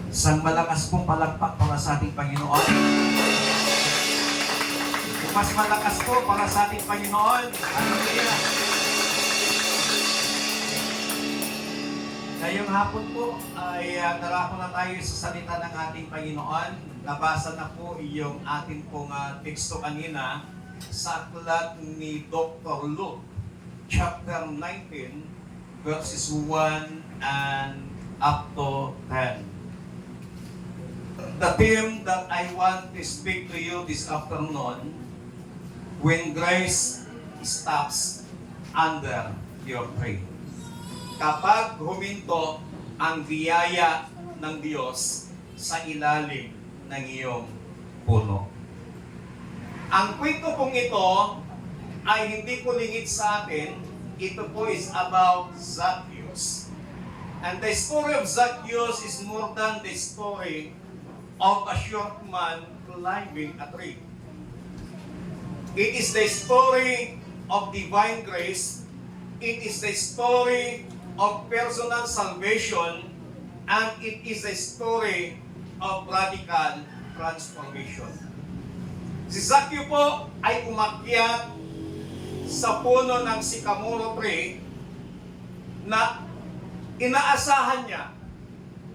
Isang malakas pong palakpak para sa ating Panginoon. Mas malakas po para sa ating Panginoon. Hallelujah! Ngayong hapon po ay darako na tayo sa salita ng ating Panginoon. Nabasa na po yung ating pong teksto kanina sa aklat ni Dr. Luke, chapter 19, verses 1 and up to 10. The theme that I want to speak to you this afternoon, when grace stops under your tree. Kapag huminto ang biyaya ng Diyos sa ilalim ng iyong puno. Ang kwento pong ito ay hindi po lingid sa atin. Ito po is about Zacchaeus. And the story of Zacchaeus is more than the story of a short man climbing a tree. It is the story of divine grace. It is the story of personal salvation, and it is a story of radical transformation. Si Zacchaeus po ay umakyat sa puno ng sycamore tree na inaasahan niya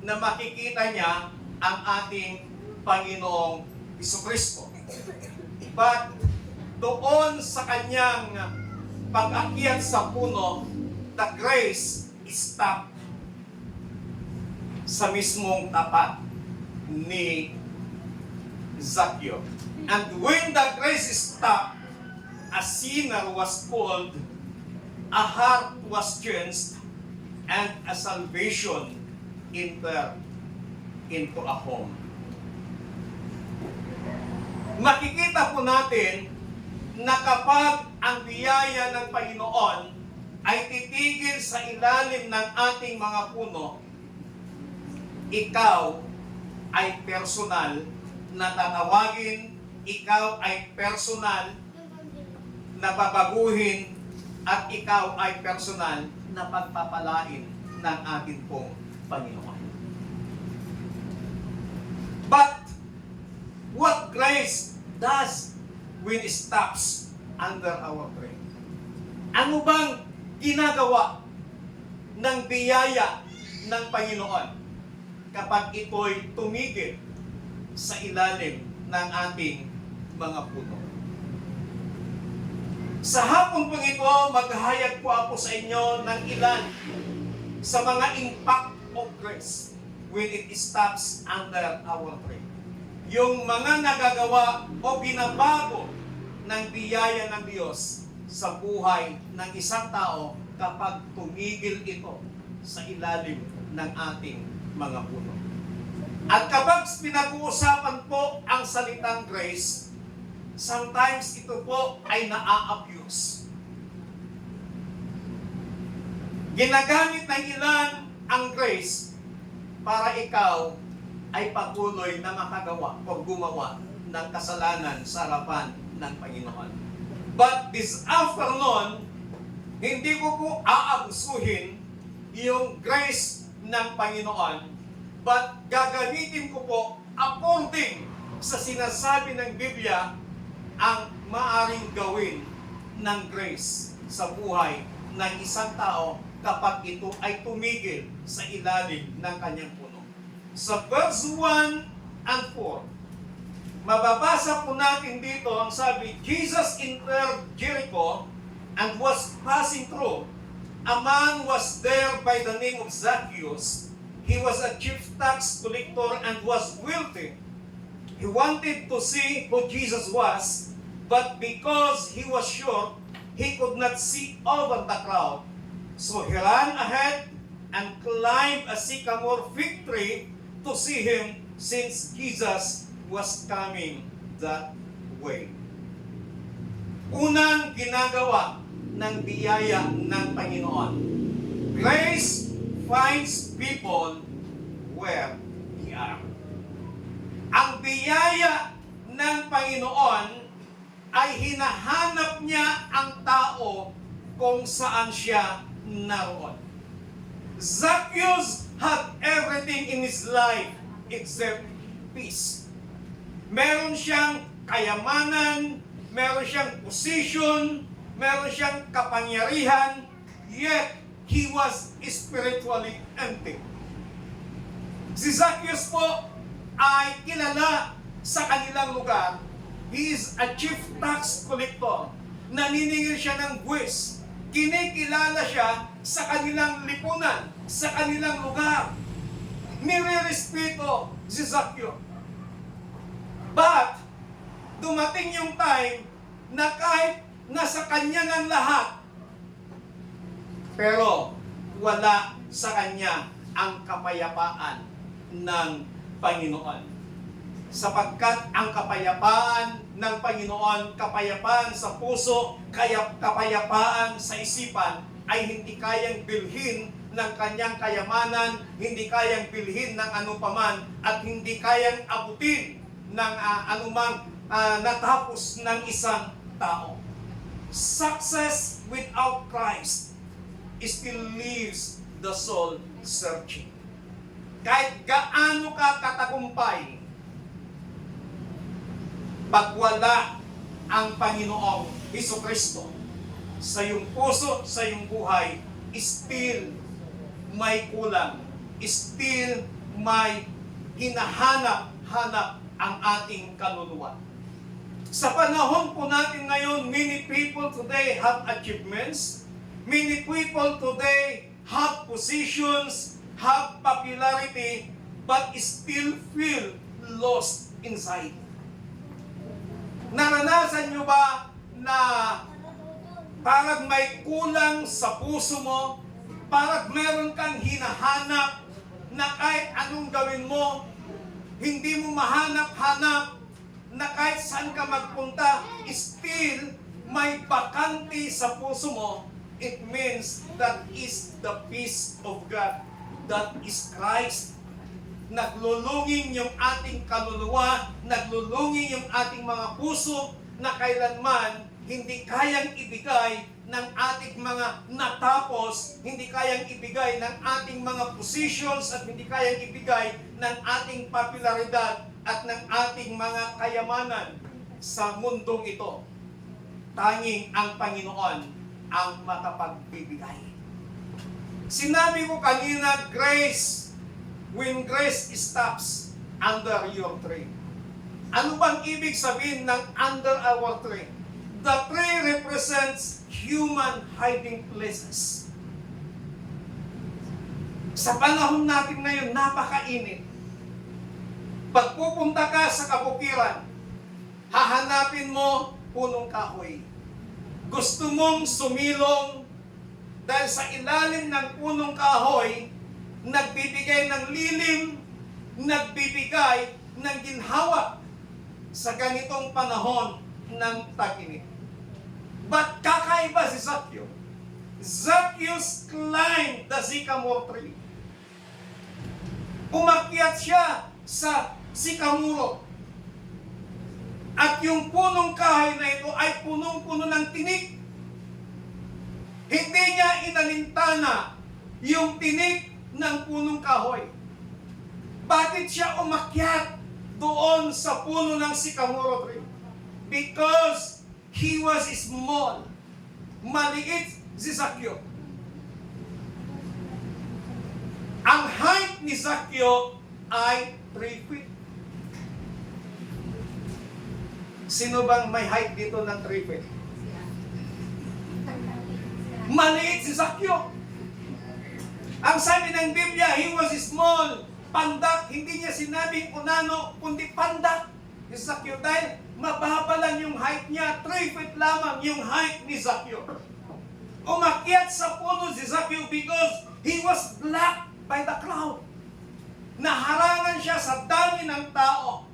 na makikita niya ang ating Panginoong Jesucristo. But doon sa kanyang pag-akyat sa puno, the grace stopped sa mismong tapat ni Zacchaeus. And when the grace stopped, a sinner was called, a heart was changed, and a salvation entered into a home. Makikita po natin na kapag ang biyaya ng Panginoon ay titigil sa ilalim ng ating mga puno, ikaw ay personal na tatawagin, ikaw ay personal na babaguhin, at ikaw ay personal na pagpapalain ng ating pong Panginoon. But what grace does when it stops under our tree? Ano bang ginagawa ng biyaya ng Panginoon kapag ito'y tumigil sa ilalim ng ating mga puno? Sa hapon pong ito, maghahayag po ako sa inyo ng ilan sa mga impact of grace when it stops under our tree. Yung mga nagagawa o binabago ng biyaya ng Diyos sa buhay ng isang tao kapag tumigil ito sa ilalim ng ating mga puno. At kapag pinag-uusapan po ang salitang grace, sometimes ito po ay na-abuse. Ginagamit ng ilan ang grace para ikaw ay patuloy na makagawa o gumawa ng kasalanan sa harapan ng Panginoon. But this afternoon, hindi ko po aabusuhin yung grace ng Panginoon, but gagamitin ko po according sa sinasabi ng Biblia ang maaring gawin ng grace sa buhay ng isang tao kapag ito ay tumigil sa ilalim ng kanyang puno. Sa verse 1 and 4, mababasa po natin dito ang sabi, Jesus entered Jericho and was passing through. A man was there by the name of Zacchaeus. He was a chief tax collector and was wealthy. He wanted to see who Jesus was, but because he was short, he could not see over the crowd. So he ran ahead and climbed a sycamore fig tree to see him, since Jesus was coming that way. Unang ginagawa ng biyaya ng Panginoon. Grace finds people where they are. Ang biyaya ng Panginoon ay hinahanap niya ang tao kung saan siya naroon. Zacchaeus had everything in his life except peace. Meron siyang kayamanan, meron siyang position, meron siyang kapangyarihan, yet he was spiritually empty. Si Zacchaeus po ay kilala sa kanilang lugar. He is a chief tax collector. Naniningil siya ng buwis. Kinikilala siya sa kanilang lipunan, sa kanilang lugar. Nire-respeto si Zacchaeus. But, dumating yung time na kahit nasa kanya ng lahat, pero wala sa kanya ang kapayapaan ng Panginoon. Sapagkat ang kapayapaan ng Panginoon, kapayapaan sa puso, kapayapaan sa isipan, ay hindi kayang bilhin ng kanyang kayamanan, hindi kayang bilhin ng anupaman, at hindi kayang abutin ng anumang natapos ng isang tao. Success without Christ still leaves the soul searching. Kahit gaano ka katagumpay, pag wala ang Panginoong Hesukristo sa iyong puso, sa iyong buhay, still may kulang, still may hinahanap-hanap ang ating kaluluwa. Sa panahon po natin ngayon, many people today have achievements, many people today have positions, have popularity, but still feel lost inside. Naranasan nyo ba na parang may kulang sa puso mo, parang meron kang hinahanap na kahit anong gawin mo, hindi mo mahanap-hanap, na kahit saan ka magpunta, still may bakante sa puso mo? It means that is the peace of God. That is Christ. Naglulungin yung ating kaluluwa, naglulungin yung ating mga puso na kailanman hindi kayang ibigay ng ating mga natapos, hindi kayang ibigay ng ating mga positions, at hindi kayang ibigay ng ating popularidad at ng ating mga kayamanan sa mundong ito. Tanging ang Panginoon ang makapagbibigay. Sinabi ko kanina, grace, when grace stops under your tree. Ano bang ibig sabihin ng under our tree? The tree represents human hiding places. Sa panahon natin ngayon, napakainit. Pag pupunta ka sa kabukiran, hahanapin mo punong kahoy. Gusto mong sumilong dahil sa ilalim ng punong kahoy, nagbibigay ng lilim, nagbibigay ng ginhawa sa ganitong panahon ng tag-init. But kakaiba si Zacchaeus. Zacchaeus climbed the sycamore tree. Umakyat siya sa sikamuro. At yung punong kahoy na ito ay punong-puno ng tinik. Hindi niya inalintana yung tinik ng punong kahoy. Bakit siya umakyat doon sa puno ng sycamore tree? Because he was small. Maliit si Zacchaeus. Ang height ni Zacchaeus ay 3 feet. Sino bang may height dito ng 3 feet? Maliit si Zacchaeus. Ang sabi ng Biblia, he was small. Pandak, hindi niya sinabing unano, kundi pandak. Si Zacchaeus, dahil mababa lang yung height niya, 3 feet lamang yung height ni Zacchaeus. Umakyat sa puno si Zacchaeus because he was blocked by the crowd. Naharangan siya sa dami ng tao.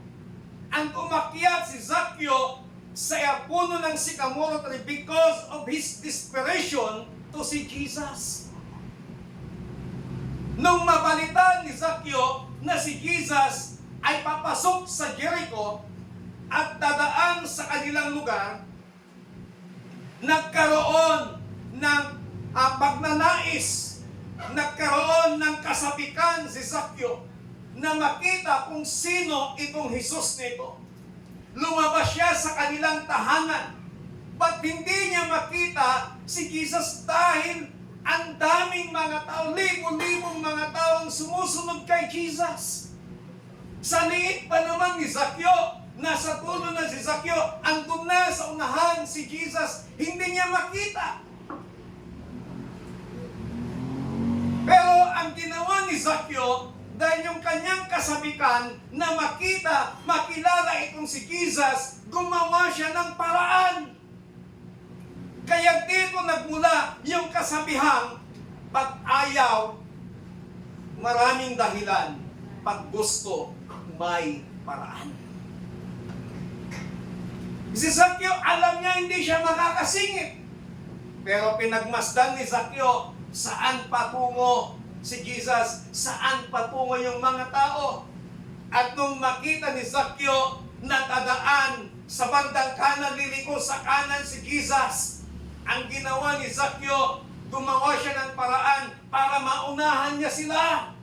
Ang umakyat si Zacchaeus sa puno ng sycamore tree because of his desperation to see Jesus. Nung mabalitan ni Zacchaeus na si Jesus ay papasok sa Jericho at dadaan sa kanilang lugar, nagkaroon ng pagnanais, nagkaroon ng kasabikan si Zacchaeus na makita kung sino itong Jesus nito. Lumabas siya sa kanilang tahanan. Ba't hindi niya makita si Jesus dahil ang daming mga tao, libo-libong mga tao ang sumusunod kay Jesus. Sa liit pa naman ni Zaccheo, nasa tulo na si Zaccheo, andun na sa unahan si Jesus, hindi niya makita. Pero ang ginawa ni Zaccheo, dahil yung kanyang kasabikan na makita, makilala itong si Jesus, gumawa siya ng paraan. Kaya dito nagmula yung kasabihang, pag ayaw, maraming dahilan. Pag gusto, may paraan. Si Zaccheo, alam niya hindi siya makakasingit. Pero pinagmasdan ni Zaccheo, saan patungo si Jesus, saan patungo yung mga tao. At nung makita ni Zaccheo na tadaan sa bandang kanan, liliko sa kanan si Jesus, ang ginawa ni Zaccheo, gumawa siya ng paraan para maunahan niya sila.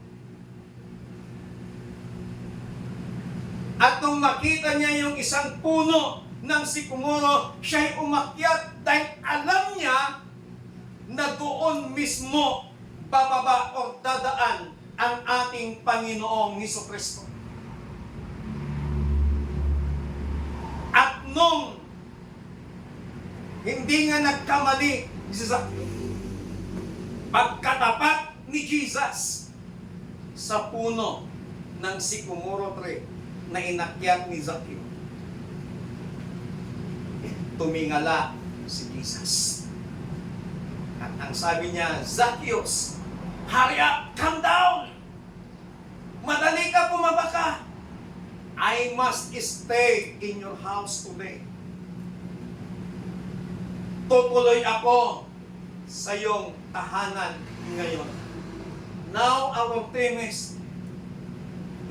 At nung makita niya yung isang puno ng sikumoro, siya'y umakyat dahil alam niya na doon mismo bababa o dadaan ang ating Panginoong Hesukristo. At nung hindi nga nagkamali si Zaccheo, pagkatapat ni Jesus sa puno ng sycamore tree na inakyat ni Zaccheo, tumingala si Jesus. At ang sabi niya, Zacchaeus, hurry up, come down. Madali ka, bumaba ka. I must stay in your house today. Tutuloy ako sa iyong tahanan ngayon. Now our theme is,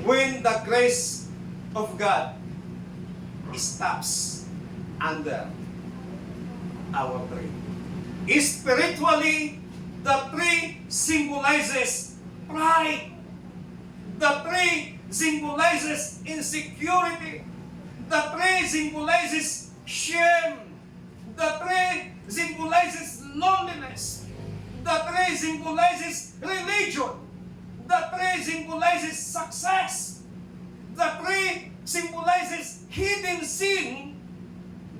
when the grace of God stops under our tree. Spiritually, the tree symbolizes pride. The tree symbolizes insecurity. The tree symbolizes shame. The tree symbolizes loneliness. The tree symbolizes religion. The tree symbolizes success. The tree symbolizes hidden sin.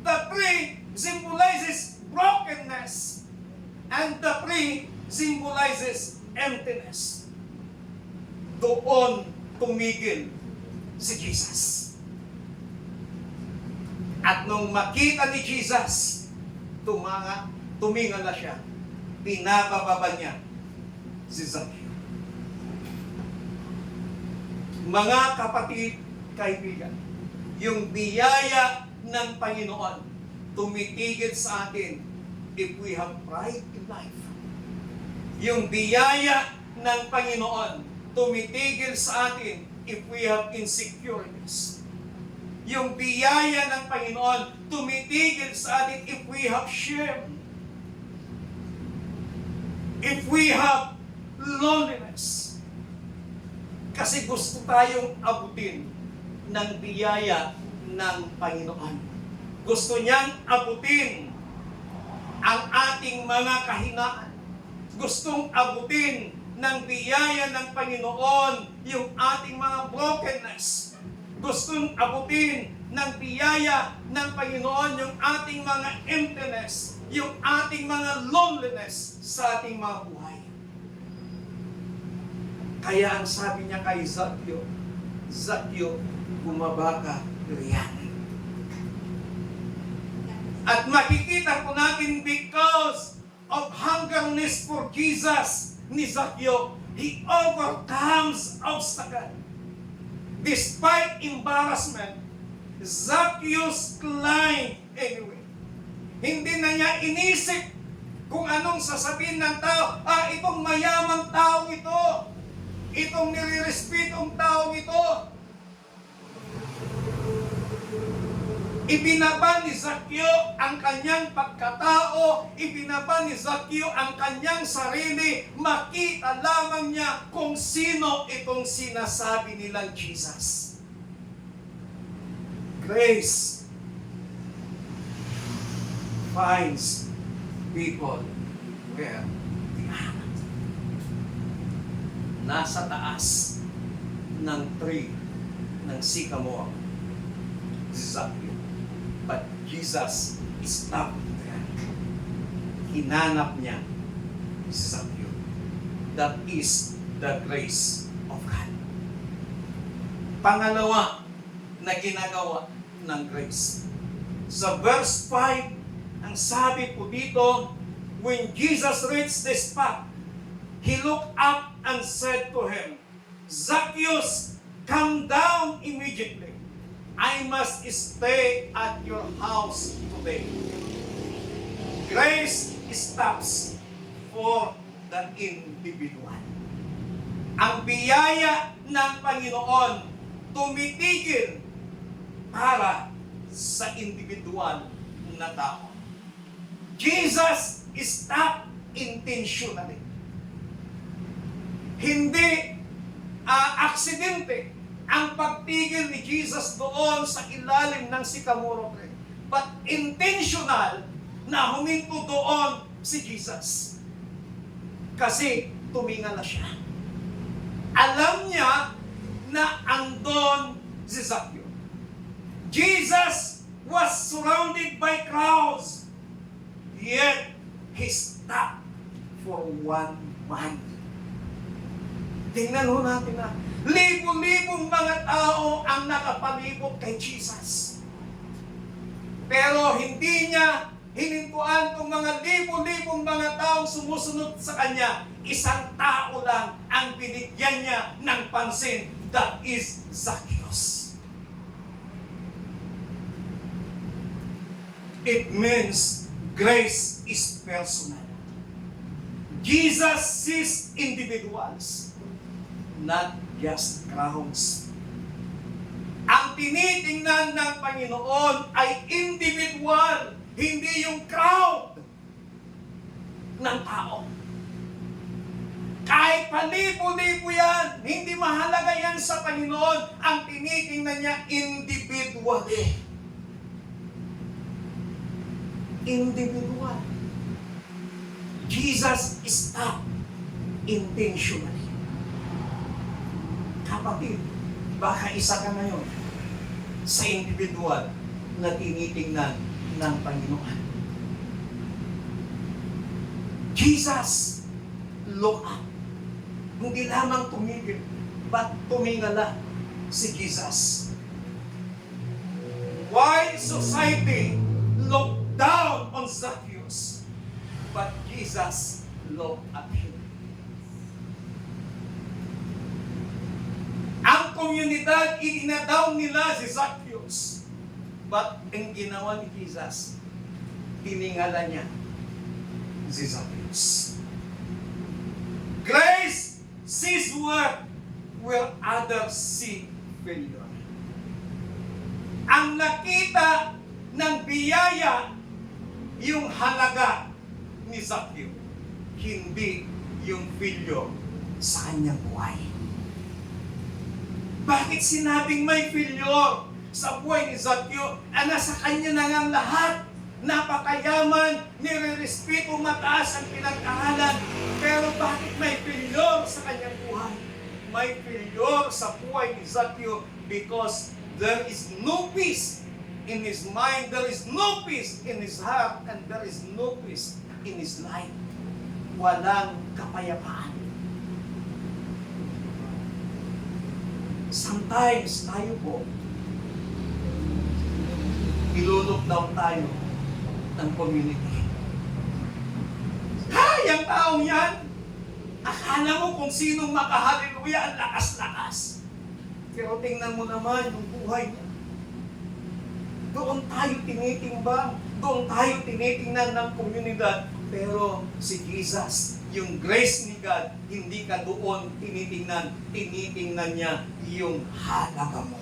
The tree symbolizes brokenness. And the tree symbolizes emptiness. Doon tumigil si Jesus. At nung makita ni Jesus, tumingala siya. Pinabababa niya si Zaccheo. Mga kapatid, kaibigan, yung biyaya ng Panginoon tumitigil sa atin if we have pride in life. Yung biyaya ng Panginoon tumitigil sa atin if we have insecurities. Yung biyaya ng Panginoon tumitigil sa atin if we have shame. If we have loneliness. Kasi gusto tayong abutin ng biyaya ng Panginoon. Gusto niyang abutin ang ating mga kahinaan. Gustong abutin ng biyaya ng Panginoon yung ating mga brokenness. Gustong abutin ng biyaya ng Panginoon yung ating mga emptiness, yung ating mga loneliness sa ating mga buhay. Kaya ang sabi niya kay Zaccheo, Zaccheo, bumaba ka riyan. At makikita po natin because of hungerness for Jesus ni Zaccheo, he overcomes obstacle. Despite embarrassment, Zacchaeus climbed anyway. Hindi na niya inisip kung anong sasabihin ng tao. Itong mayamang taong ito. Itong nirerespetong taong ito. Ibinaba ni Zaccheo ang kanyang pagkatao, ibinaba ni Zaccheo ang kanyang sarili, makita lamang niya kung sino itong sinasabi nilang Jesus. Grace finds people where they are. Nasa taas ng tree ng sycamore si Zaccheo. But Jesus stopped there. Hinanap niya si Zaccheo. That is the grace of God. Pangalawa na ginagawa ng grace. Sa verse 5, ang sabi po dito, when Jesus reached the spot, He looked up and said to him, Zacchaeus, come down immediately. I must stay at your house today. Grace stops for the individual. Ang biyaya ng Panginoon tumitigil para sa individual na tao. Jesus stopped intentionally. Hindi aksidente ang pagtigil ni Jesus doon sa ilalim ng sycamore tree. But intentional na huminto doon si Jesus. Kasi tuminga na siya. Alam niya na andon si Zaccheo. Jesus was surrounded by crowds. Yet, He stopped for one man. Tingnan ho natin na libo-libong mga tao ang nakapalibot kay Jesus. Pero hindi niya hinintuan itong mga libo-libong mga taong sumusunod sa Kanya. Isang tao lang ang binigyan niya ng pansin. That is Zacchaeus. It means grace is personal. Jesus sees individuals, not just crowds. Ang tinitingnan ng Panginoon ay individual, hindi yung crowd ng tao. Kahit palipo-lipo yan, hindi mahalaga yan sa Panginoon. Ang tinitingnan niya individually. Individual. Jesus stopped intentionally. Kapatid, baka isa ka ngayon sa individual na tinitingnan ng Panginoon. Jesus, look up. Hindi lamang tumigil, but tumingala si Jesus. Why society looked down on Zacchaeus, but Jesus looked at him. Ang komunidad, ininadown nila si Zacchaeus. But ang ginawa ni Jesus, tiningala niya si Zacchaeus. Grace sees where others see failure. Ang nakita ng biyaya, yung halaga ni Zacchaeus, hindi yung failure sa kanyang buhay. Bakit sinabing may failure sa buhay ni Zacchaeus? Nasa kanya na nga lahat. Napakayaman, nire-respeto, mataas ang pinag-aralan. Pero bakit may failure sa kanyang buhay? May failure sa buhay ni Zacchaeus because there is no peace in his mind, there is no peace in his heart, and there is no peace in his life. Walang kapayapaan. Sometimes tayo po, ilulok-down tayo ng community. Ang taong yan, akala mo kung sinong makahaleluya, ang lakas-lakas. Pero tingnan mo naman yung buhay niya. Doon tayo tinitimbang, doon tayo tinitingnan ng komunidad. Pero si Jesus, yung grace ni God, hindi ka doon tinitingnan niya yung halaga mo.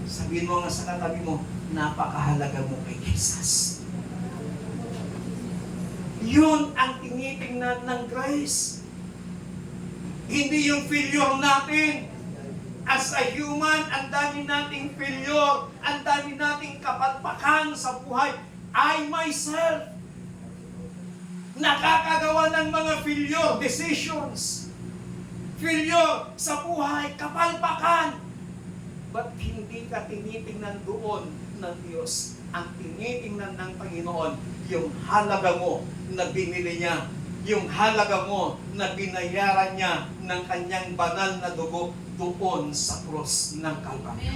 Sabihin mo nga sa katabi mo, napakahalaga mo kay Jesus. Yun ang tinitingnan ng grace. Hindi yung failure natin. As a human, ang dami nating failure, ang dami nating kapalpakan sa buhay. I myself, nakakagawa ng mga failure decisions. Failure sa buhay, kapalpakan. But hindi ka tinitingnan doon ng Diyos. Ang tinitingnan ng Panginoon, yung halaga mo na binili niya, yung halaga mo na binayaran niya ng kanyang banal na dugo doon sa cross ng Kalbaryo.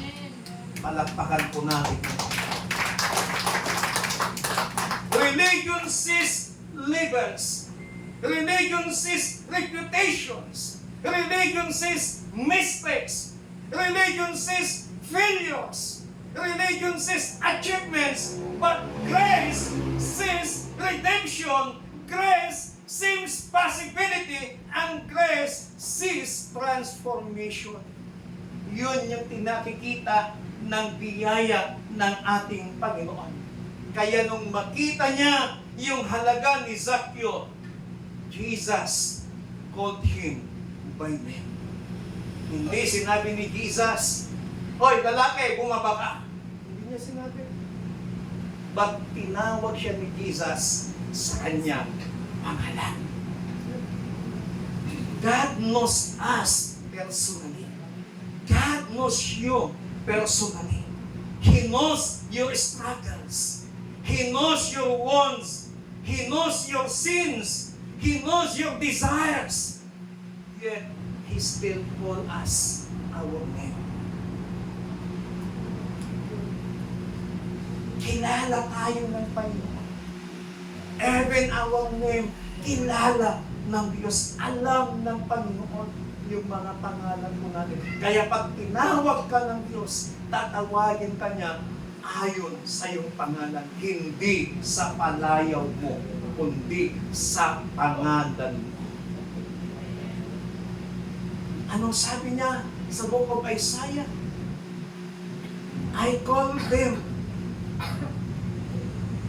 Palakpakan po natin. Religion sees labels. Religion sees reputations. Religion sees mistakes. Religion sees failures. Religion sees achievements. But grace sees redemption. Grace sees possibility. And grace sees transformation. Yun yung tinakikita ng biyaya ng ating Panginoon. Kaya nung makita niya yung halaga ni Zacchaeus, Jesus called him by name. Hindi sinabi ni Jesus, "Hoy, lalaki, bumaba ka." Hindi niya sinabi. But tinawag siya ni Jesus sa kanyang pangalan. God knows us personally. God knows you personally. He knows your struggles. He knows your wants. He knows your sins. He knows your desires. Yet, He still call us our name. Kilala tayo ng Panginoon. Even our name, kilala ng Diyos. Alam ng Panginoon yung mga pangalan mo natin. Kaya pag tinawag ka ng Diyos, tatawagin ka niya ayon sa iyong pangalan. Hindi sa palayaw mo, kundi sa pangalan mo. Anong sabi niya sa book of Isaiah? I call them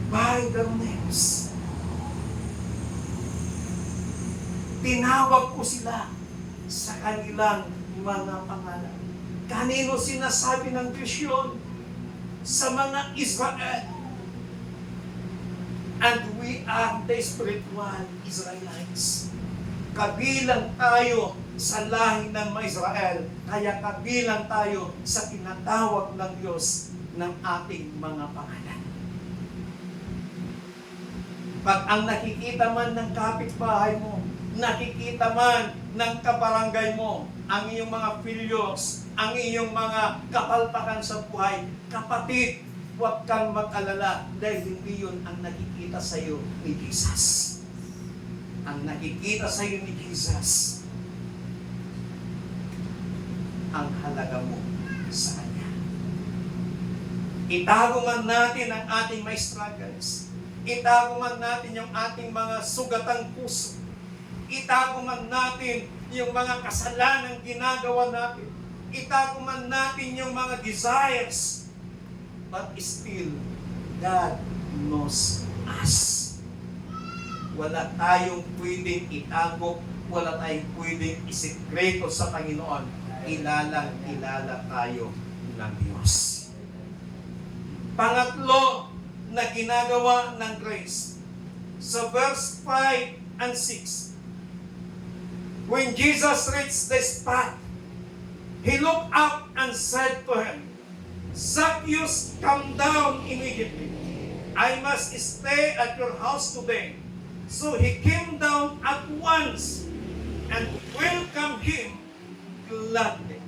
by their names. Tinawag ko sila sa kanilang mga pangalan. Kanino sinasabi ng Diyos yun? Sa mga Israel. And we are the spiritual Israelites. Kabilang tayo sa lahi ng mga Israel, kaya kabilang tayo sa tinatawag ng Diyos ng ating mga pangalan. Pag ang nakikita man ng kapitbahay mo, nakikita man ng kabarangay mo, ang iyong mga failures, ang iyong mga kapalpakan sa buhay, kapatid, huwag kang mag-alala dahil hindi yun ang nakikita sa iyo ni Jesus. Ang nakikita sa iyo ni Jesus, ang halaga mo sa Kanya. Itago man natin ang ating may struggles. Itago man natin yung ating mga sugatang puso. Itago man natin yung mga kasalanang ginagawa natin. Itago man natin yung mga desires. But still, God knows us. Wala tayong pwedeng itago, wala tayong pwedeng isikreto sa Panginoon. Kilala tayo ng Diyos. Pangatlo na ginagawa ng grace. Sa verse 5 and 6. When Jesus reached the spot, He looked up and said to him, "Zacchaeus, come down immediately. I must stay at your house today." So he came down at once and welcomed him gladly.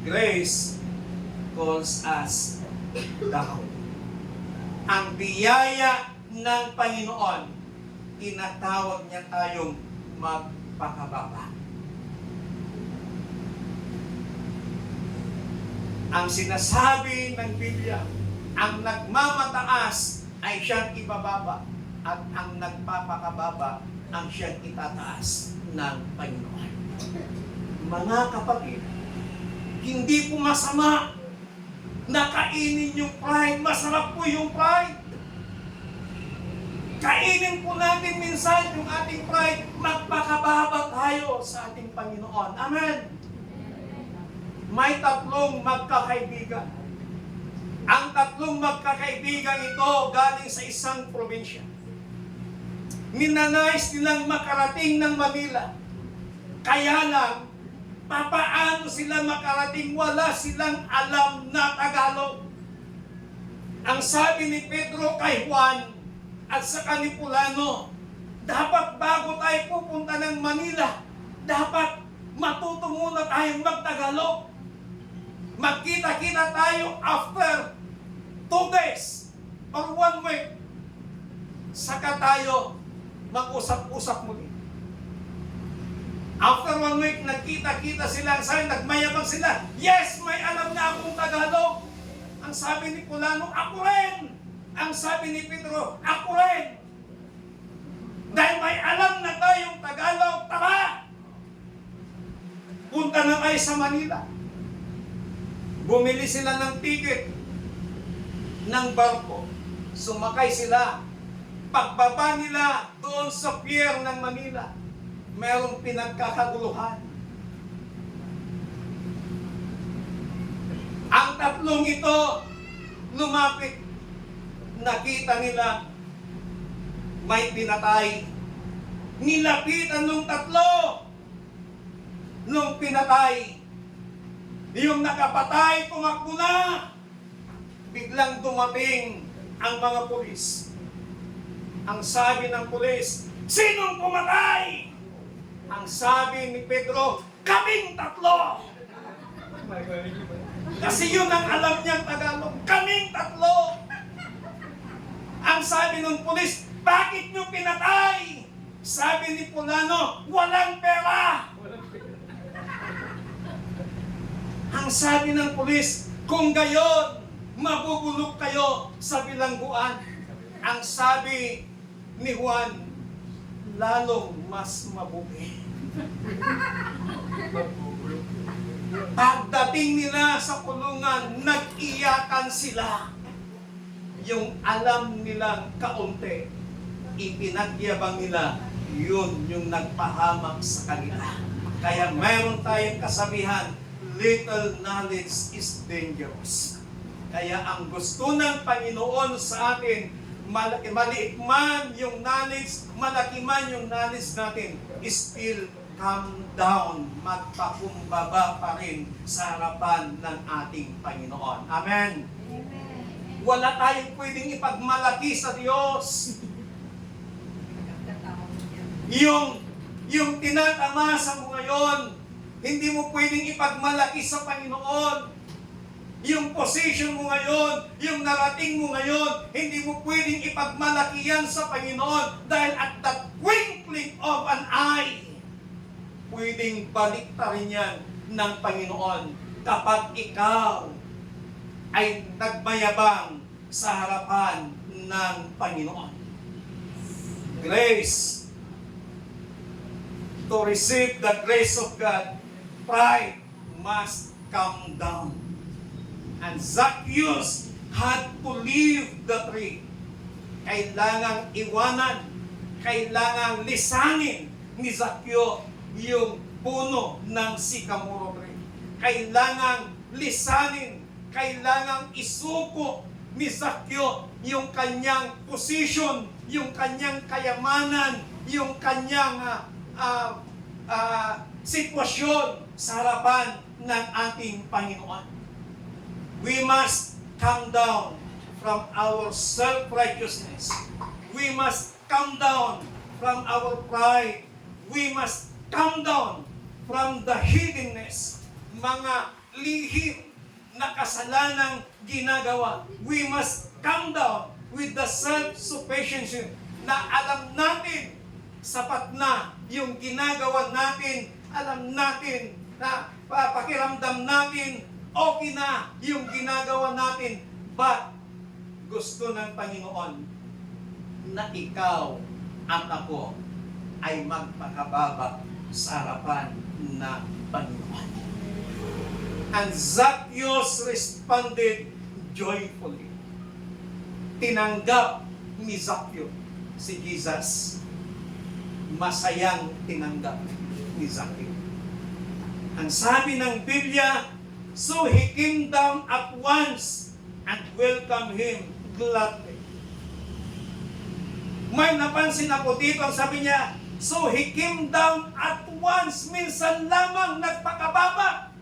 Grace calls us down. Ang biyaya ng Panginoon, tinatawag niya tayong magpakababa. Ang sinasabi ng Biblia, ang nagmamataas ay siyang ibababa at ang nagpapakababa ang siyang itataas ng Panginoon. Mga kapatid, hindi po masama Nakainin yung pride. Masarap po yung pride. Kainin po natin minsan yung ating pride. Magpakababa tayo sa ating Panginoon. Amen. May tatlong magkakaibigan. Ang tatlong magkakaibigan ito galing sa isang probinsya. Ninanais nilang makarating ng Manila. Kaya lang, papaano sila makarating? Wala silang alam na Tagalog. Ang sabi ni Pedro kay Juan at sa Kanipulano, dapat bago tayo pupunta ng Manila, dapat matuto muna tayong magtagalog. Magkita-kita tayo after 2 days or 1 week. Saka tayo mag-usap-usap muli. After 1 week, nagkita-kita sila. Sabi, nagmayabang sila. Yes, may alam na akong Tagalog. Ang sabi ni Pulano, ako rin. Ang sabi ni Pedro, ako rin. Dahil may alam na tayong Tagalog, tara! Punta na kayo sa Manila. Bumili sila ng ticket ng barko. Sumakay sila. Pagbaba nila doon sa pier ng Manila, mayroong pinagkakaguluhan. Ang tatlong ito lumapit. Nakita nila may pinatay. Nilapitan nung tatlo. Nung pinatay, yung nakapatay, tumakbo na. Biglang dumating ang mga pulis. Ang sabi ng pulis, sinong pumatay? Ang sabi ni Pedro, kaming tatlo. Kasi yun ang alam niyang Tagalog, kaming tatlo. Ang sabi ng pulis, bakit niyo pinatay? Sabi ni Pulano, walang pera. Ang sabi ng pulis, kung gayon, mabubulok kayo sa bilangguan. Ang sabi ni Juan, lalong mas mabuti. Pagdating nila sa kulungan, nag-iyakan sila. Yung alam nilang kaunti, ipinagyabang nila, yun yung nagpahamak sa kanila. Kaya mayroon tayong kasabihan, little knowledge is dangerous. Kaya ang gusto ng Panginoon sa atin, maliit man yung knowledge, malaki man yung knowledge natin, still come down, magpakumbaba pa rin sa harapan ng ating Panginoon. Amen. Wala tayong pwedeng ipagmalaki sa Diyos. Yung tinatamasa mo ngayon, hindi mo pwedeng ipagmalaki sa Panginoon. Yung position mo ngayon, yung narating mo ngayon, hindi mo pwedeng ipagmalaki yan sa Panginoon dahil at the twinkling of an eye, pwedeng baliktarin yan ng Panginoon kapag ikaw ay nagmayabang sa harapan ng Panginoon. Grace. To receive the grace of God, pride must come down. And Zacchaeus had to leave the tree. Kailangang iwanan, kailangang lisanin ni Zacchaeus yung puno ng sycamore tree. Kailangang lisanin, kailangang isuko ni Zacchaeus yung kanyang position, yung kanyang kayamanan, yung kanyang sitwasyon sa harapan ng ating Panginoon. We must come down from our self-righteousness. We must come down from our pride. We must come down from the hiddenness, mga lihim na kasalanang ginagawa. We must come down with the self-sufficiency na alam natin sapat na yung ginagawa natin, alam natin na pakiramdam natin, okay na yung ginagawa natin. But gusto ng Panginoon na ikaw at ako ay magpakababa sa harapan ng Panginoon. And Zacchaeus responded joyfully. Tinanggap ni Zacchaeus si Jesus. Masayang tinanggap ni Zacchaeus. Ang sabi ng Biblia, so he came down at once and welcomed him gladly. May napansin ako dito, ang sabi niya, so he came down at once. Minsan lamang nagpakababa.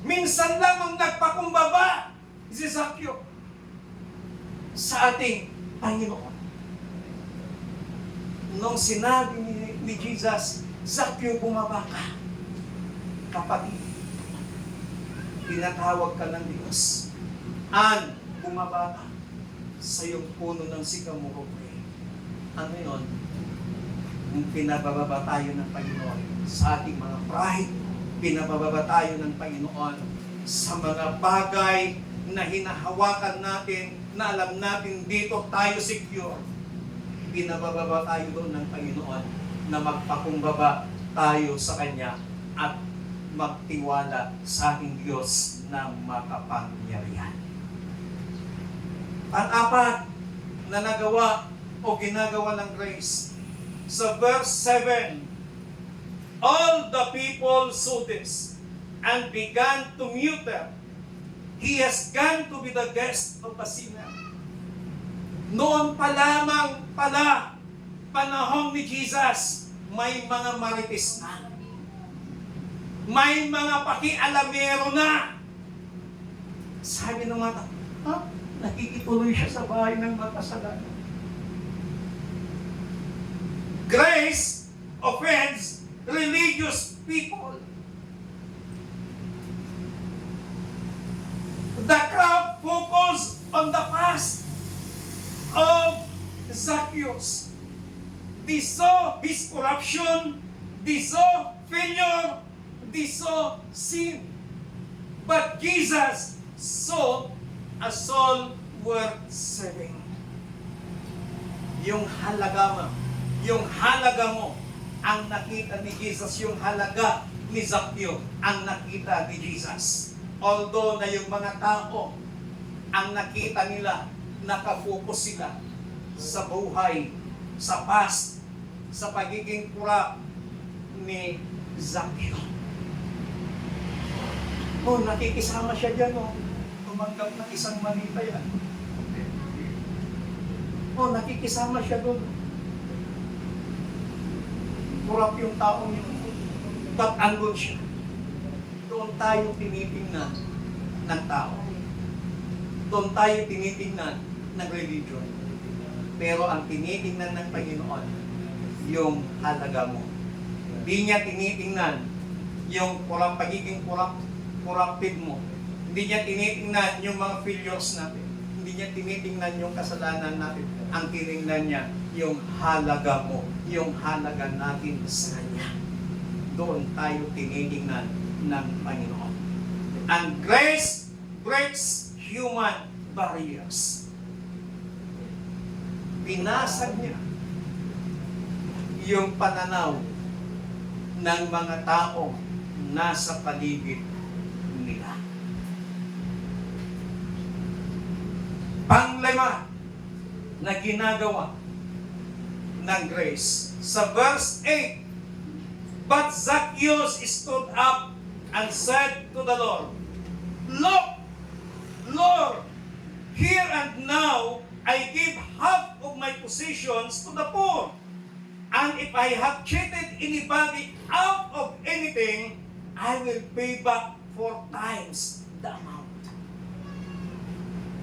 Minsan lamang nagpakumbaba si Zacchaeus sa ating Panginoon. Nung sinabi ni Jesus, Zacchaeus, bumaba ka. Kapatid, tinatawag ka ng Diyos. And bumaba ka sa iyong puno ng sikamoro. Ano yun? Pinabababa tayo ng Panginoon sa ating mga pride. Pinabababa tayo ng Panginoon sa mga bagay na hinahawakan natin, na alam natin dito tayo secure. Pinabababa tayo doon ng Panginoon na magpakumbaba tayo sa Kanya at magtiwala sa ating Diyos na makapangyarihan. Ang apat na nagawa o ginagawa ng grace. Sa verse 7, all the people saw this and began to mutter, he has gone to be the guest of a sinner. Noon pa lamang pala, panahon ni Jesus, may mga marites na. May mga pakialamero na. Sabi ng mga tao, nakikituloy siya sa bahay ng makasalanan. Grace offends religious people. The crowd focused on the past of Zacchaeus. They saw his corruption, they saw failure, they saw sin. But Jesus saw a soul worth saving. Yung halaga mo, ang nakita ni Jesus, yung halaga ni Zacchaeus, ang nakita ni Jesus. Although na yung mga tao, ang nakita nila, nakafocus sila sa buhay, sa past, sa pagiging kurap ni Zacchaeus. Nakikisama siya dyan, tumanggap ng isang manita yan. Nakikisama siya doon. Kurap yung taong yun. But andun siya. Doon tayo tinitingnan ng tao. Doon tayo tinitingnan ng religion. Pero ang tinitingnan ng Panginoon, yung halaga mo. Hindi niya tinitingnan yung pagiging corrupted mo. Hindi niya tinitingnan yung mga failures natin. Hindi niya tinitingnan yung kasalanan natin. Ang tinignan niya, yung halaga mo, yung halaga natin sa Kanya. Doon tayo tinitingnan ng Panginoon. And grace breaks human barriers. Pinasag niya yung pananaw ng mga tao nasa paligid nila. Panglima na ginagawa ng grace. Sa verse 8, but Zacchaeus stood up and said to the Lord, Look, Lord, here and now I give half of my possessions to the poor. And if I have cheated anybody out of anything, I will pay back 4 times the amount.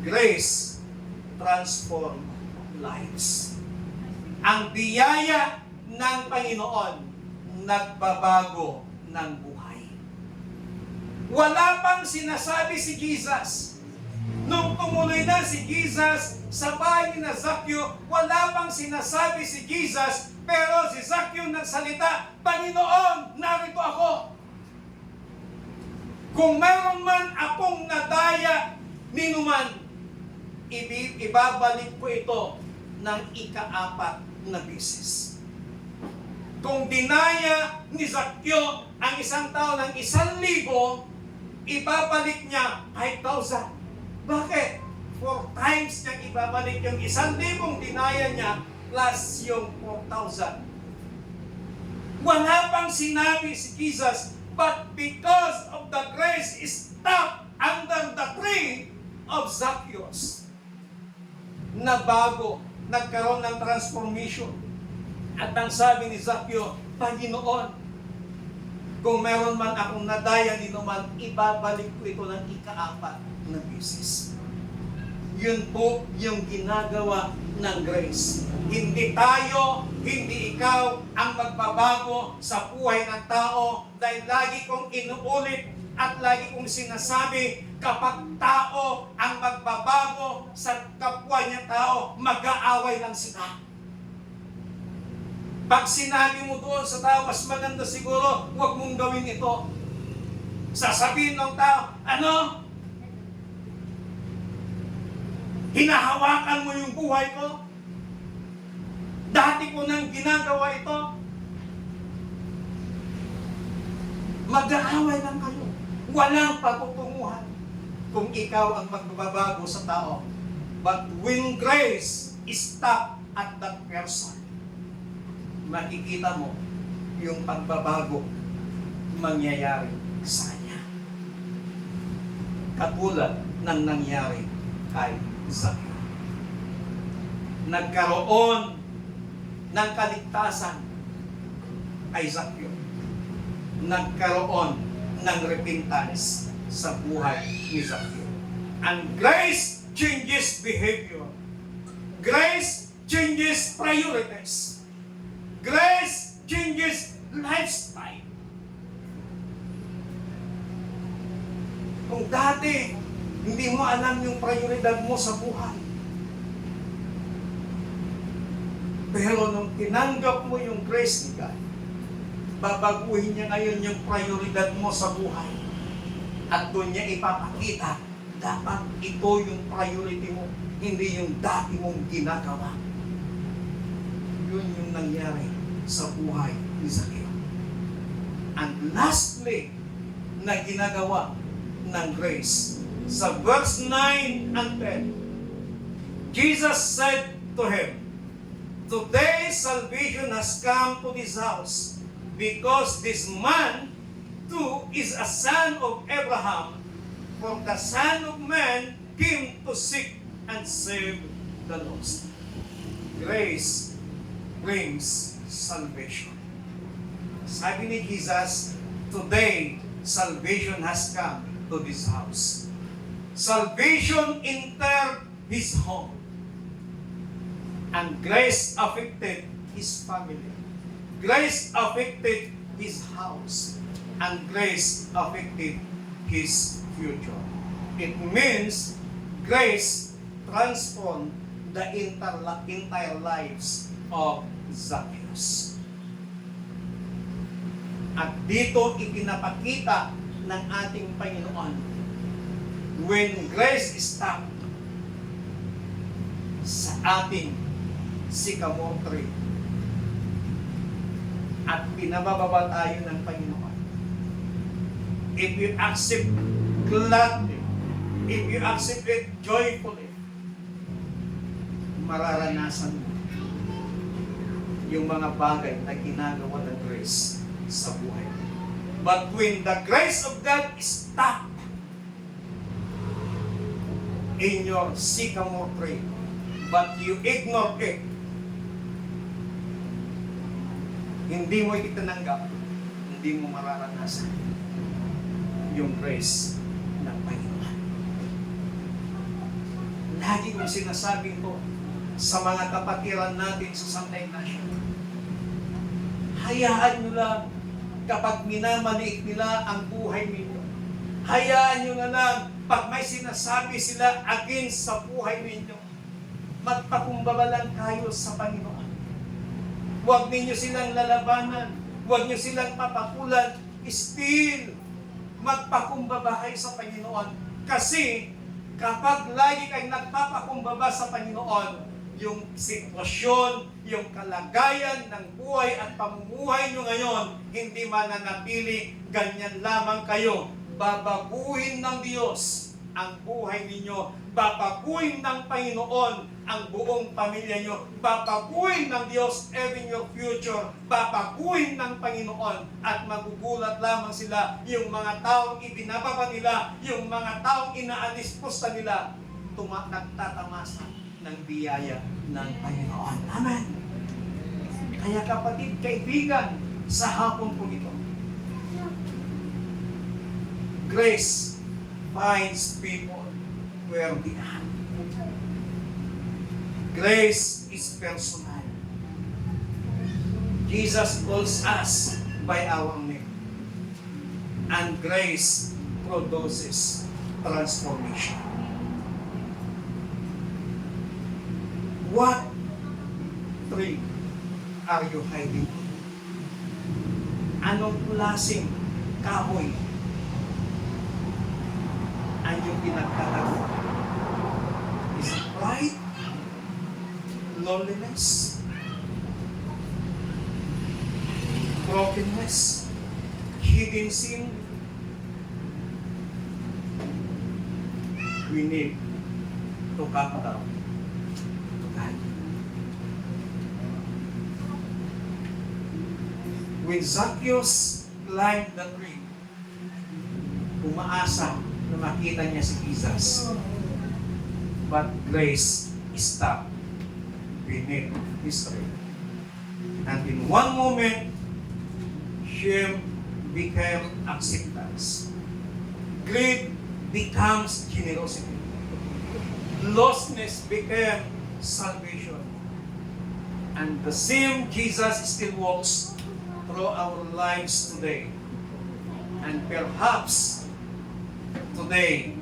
Grace transform lives. Ang biyaya ng Panginoon nagbabago ng buhay. Wala pang sinasabi si Jesus. Nung tumuloy na si Jesus sa bahay ni Zacchaeus, wala pang sinasabi si Jesus, pero si Zacchaeus nagsalita, Panginoon, narito ako. Kung meron man akong nadaya ninuman, ibabalik ko ito ng ika-4 na beses. Kung dinaya ni Zacchaeus ang isang tao ng 1,000, ibabalik niya 5,000. Bakit? 4 times niyang ibabalik yung 1,000 dinaya niya plus yung 4,000. Wala pang sinabi si Jesus, but because of the grace is stopped under the tree of Zacchaeus. Nabago, nagkaroon ng transformation. At ang sabi ni Zacchaeus, Panginoon, kung meron man akong nadaya dito man, ibabalik ko ito ng ika-4 na beses. Yun po yung ginagawa ng grace. Hindi tayo, hindi ikaw ang magbabago sa buhay ng tao dahil lagi kong inuulit at lagi kong sinasabi, kapag tao ang magbabago sa kapwa niya tao, mag-aaway lang sila. Pag sinabi mo doon sa tao, mas maganda siguro, huwag mong gawin ito. Sasabihin ng tao, ano? Hinahawakan mo yung buhay ko? Dati ko nang ginagawa ito? Mag-aaway lang kayo. Walang patutunguhan kung ikaw ang magbabago sa tao. But when grace is stopped at that person, makikita mo yung pagbabago mangyayari sa kanya. Katulad ng nangyari kay Zacchaeus. Nagkaroon ng kaligtasan kay Zacchaeus. Nagkaroon ng repentance sa buhay ni Zacchaeus. And grace changes behavior. Grace changes priorities. Grace changes lifestyle. Kung dati, hindi mo alam yung prioridad mo sa buhay. Pero nung tinanggap mo yung grace ni God, babaguhin niya ngayon yung prioridad mo sa buhay. At doon niya ipapakita, dapat ito yung priority mo, hindi yung dati mong ginagawa. Yun yung nangyari sa buhay ni Zacchaeus. And lastly, na ginagawa ng grace. Sa verse 9 and 10, Jesus said to him, "Today salvation has come to this house, because this man too is a son of Abraham, for the Son of Man came to seek and save the lost." Grace brings salvation. Sabi ni Jesus, today salvation has come to this house. Salvation entered his home. And grace affected his family. Grace affected his house. And grace affected his future. It means grace transformed the entire lives of Zacchaeus. At dito ipinapakita ng ating Panginoon, when grace is stopped sa ating sycamore tree at pinabababa tayo ng Panginoon, if you accept gladly, if you accept it joyfully, mararanasan mo yung mga bagay na ginagawa ng grace sa buhay. But when the grace of God is stopped in your sycamore tree, but you ignore it, hindi mo itinanggap, hindi mo mararanasan yung grace ng Panginoon. Lagi kong sinasabi ito sa mga kapatiran natin sa Santa Ignacio. Hayaan nyo lang kapag minamaliit nila ang buhay ninyo. Hayaan nyo na lang pag may sinasabi sila against sa buhay ninyo. Magpakumbaba lang kayo sa Panginoon. Huwag ninyo silang lalabanan. Huwag nyo silang papakulan. Still, magpakumbaba kayo sa Panginoon. Kasi, kapag lagi kayong nagpapakumbaba sa Panginoon, yung sitwasyon, yung kalagayan ng buhay at pamumuhay nyo ngayon, hindi mananatili, ganyan lamang kayo. Babaguhin ng Diyos ang buhay ninyo. Babaguhin ng Panginoon ang buong pamilya nyo. Babaguhin ng Diyos even your future. Babaguhin ng Panginoon at magugulat lamang sila yung mga taong ibinababa nila, yung mga taong inaalis pusta nila, nagtatamasa ng biyaya ng Panginoon. Amen. Kaya kapatid, kaibigan, sa hapon po ito, grace finds people where they are. Grace is personal. Jesus calls us by our name. And grace produces transformation. What tree are you hiding? Anong klaseng kahoy ang yung pinagkatago? Is it pride? Loneliness? Brokenness? Hidden sin? We need to come down to God. When Zacchaeus climbed the tree, umaasa na makita niya si Jesus. But grace stopped beneath his tree. And in one moment, shame became acceptance. Greed becomes generosity. Lostness became salvation. And the same Jesus still walks through our lives today. And perhaps today,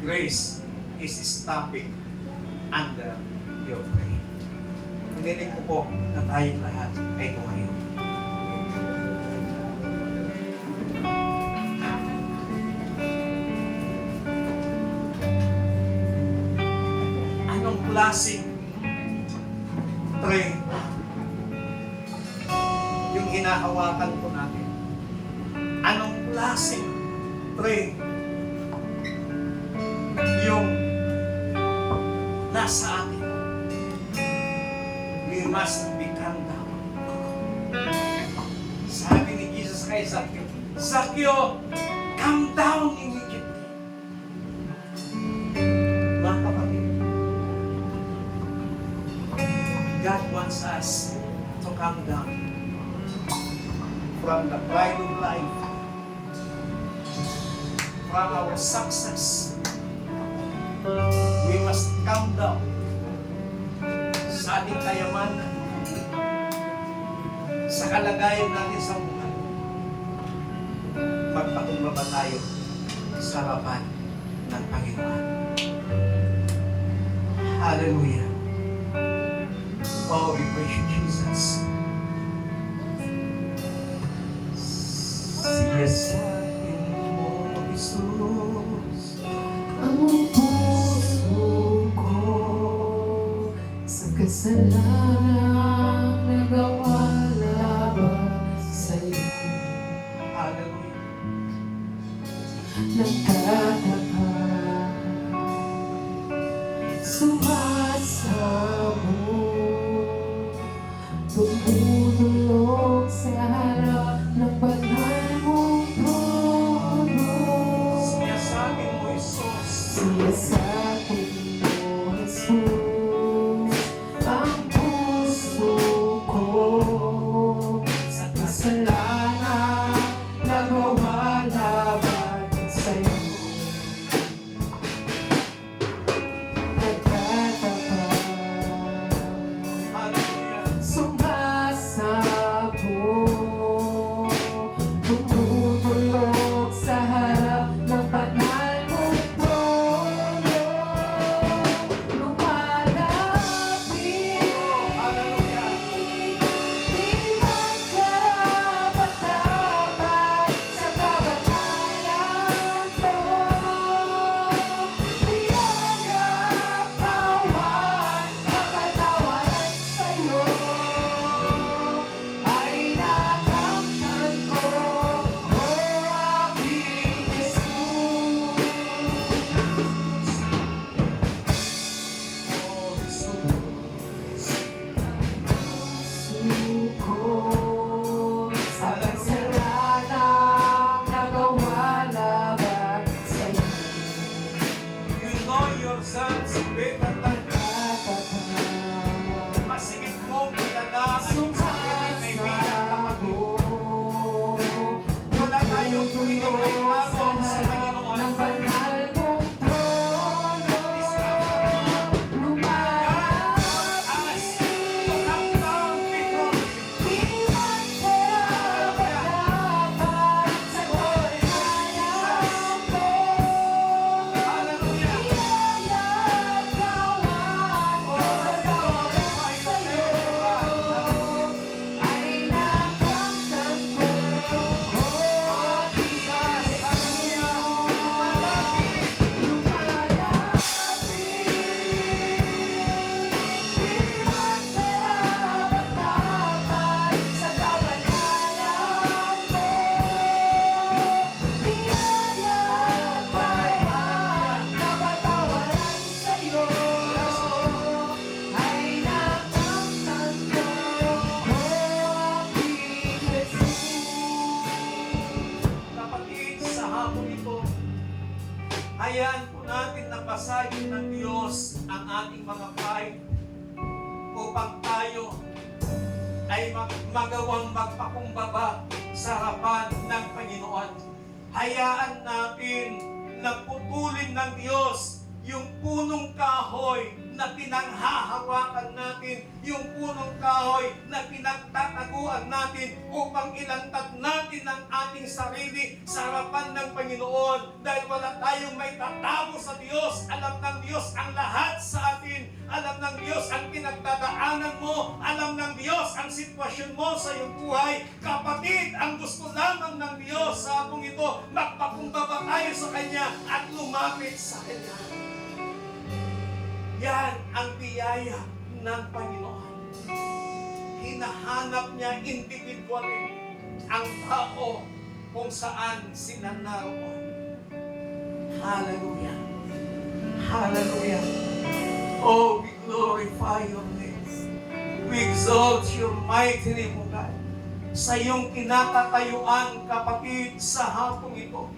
grace is stopping under your faith. Hiniling ko po na tayong lahat ay tumayo. Anong klaseng tree yung hinahawakan po natin? Anong klaseng tree yung nasa atin? We must become down. Sabi ni Jesus kay Zacchaeus, Zacchaeus, come down immediately. Mga kapatid, God wants us to come down from the pride of life, from our success. We must come down sa ating kayamanan, sa kalagayan natin sa buhay. Magpakumbaba tayo sa harapan ng Panginoon. Hallelujah. Oh, we praise you, Jesus. Siya sa akin mo, Jesus, ang puso ko sa kasalanan nagawa laban sa'yo. hallelujah. Nagtataka, sumasabog, tumutulog sa harap ng banal mong trono. Siya sa akin mo, Jesus. Siya sa akin mo, Jesus, ang puso ko sa kasalanan nagawa laban sa'yo. Nagtataka, Hallelujah. sumasabog, tumutulog sa harap ng banal mong trono. hapong ito, hayaan po natin na basagin ng Diyos ang ating mga pride upang tayo ay magawang magpakumbaba sa harapan ng Panginoon. Hayaan natin na putulin ng Diyos yung punong kahoy na pinanghahawakan natin, yung punong kahoy na pinagtataguan natin upang ilantad natin ang ating sarili sa harapan ng Panginoon dahil wala tayong may tatago sa Diyos. Alam ng Diyos ang lahat sa atin. Alam ng Diyos ang pinagdadaanan mo. Alam ng Diyos ang sitwasyon mo sa iyong buhay. Kapatid, ang gusto lamang ng Diyos sa hapong ito, magpakumbaba tayo sa Kanya at lumapit sa Kanya. Yan ang biyaya ng Panginoon. Hinahanap niya individually ang tao kung saan sila naroon. Hallelujah. Hallelujah. Oh, we glorify your name. We exalt your mighty name, O God. Sa iyong kinatatayuan, kapatid, sa hapong ito,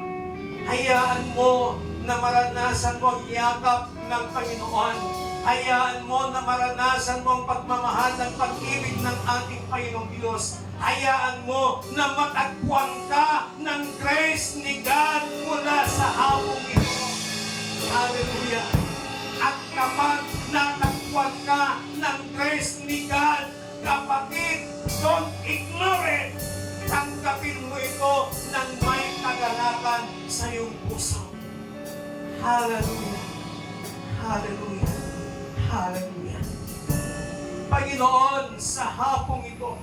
hayaan mo na maranasan mo ang yakap ng Panginoon. Hayaan mo na maranasan mo ang pagmamahal ng pag-ibig ng ating Panginoong Diyos. Hayaan mo na matagpuan ka ng grace ni God mula sa hapong ito. Hallelujah. At kapag natagpuan ka ng grace ni God, kapatid, don't ignore it. Tanggapin mo ito ng may kagalakan sa iyong puso. Hallelujah. Hallelujah. Hallelujah. Panginoon, sa hapong ito,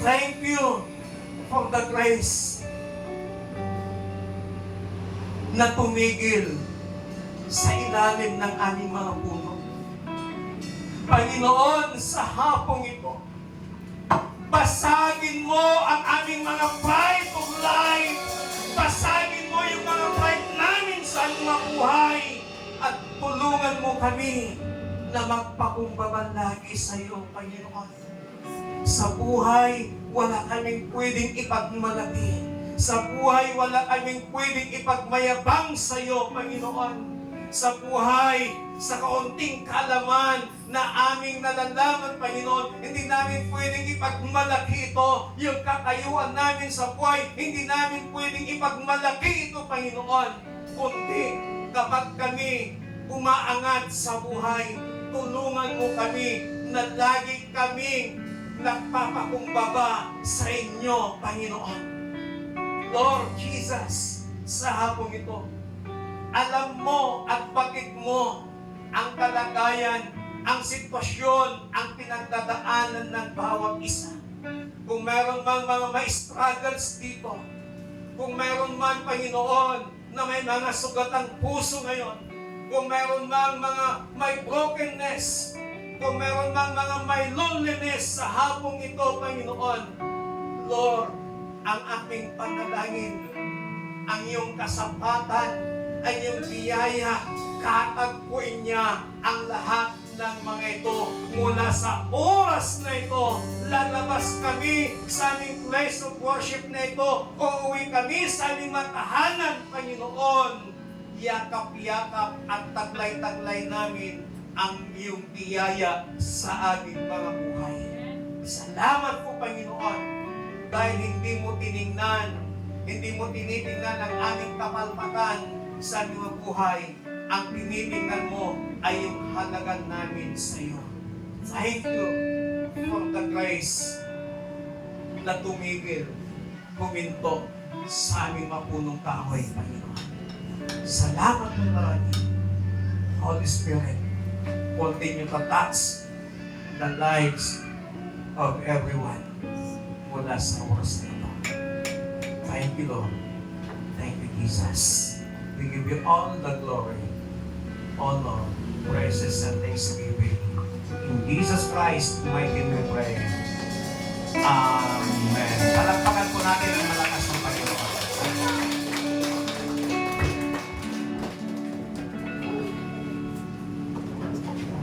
thank you for the grace na tumigil sa ilalim ng aming mga puno. Panginoon, sa hapong ito, basagin mo ang aming mga pride of life. Basagin mo yung mga pride namin sa aming mga buhay. At tulungan mo kami na magpakumbaba lagi sa iyo, Panginoon. Sa buhay, wala kaming pwedeng ipagmalaki. Sa buhay, wala kaming pwedeng ipagmayabang sa iyo, Panginoon. Sa buhay, sa kaunting kaalaman na aming nalalaman, Panginoon, hindi namin pwedeng ipagmalaki ito. Yung kakayuan namin sa buhay, hindi namin pwedeng ipagmalaki ito, Panginoon. Kundi, kapag kami umaangat sa buhay, tulungan mo kami na lagi kaming nagpapakumbaba sa inyo, Panginoon. Lord Jesus, sa hapong ito, alam mo at batid mo ang kalagayan, ang sitwasyon, ang pinagdadaanan ng bawat isa. Kung meron mang mga may struggles dito, kung meron man, Panginoon, na may mga sugatang puso ngayon, kung meron mang mga may brokenness, kung meron mang mga may loneliness sa hapong ito, Panginoon, Lord, ang aking panalangin, ang iyong kasapatan, ang iyong biyaya, katagpuin niya ang lahat ng mga ito. Mula sa oras na ito, lalabas kami sa aming place of worship na ito. Uuwi kami sa aming matahanan, Panginoon. Yakap-yakap at taglay-taglay namin ang iyong biyaya sa aming mga buhay. Salamat po, Panginoon, dahil hindi mo tiningnan, hindi mo tinitingnan ang aming kapalpakan sa aming mga buhay. Ang tinitingnan mo ay yung halagan namin sa iyo. Thank you for the grace na tumigil, huminto sa aming mapunong kahoy, Panginoon. Salamat ng marami. Holy Spirit, continue to touch the lives of everyone mula sa oras na ito. Thank you, Lord. Thank you, Jesus. We give you all the glory, honor, praises, and thanksgiving. In Jesus Christ, mighty name we pray. Amen. Palakpakan po natin ang malakas na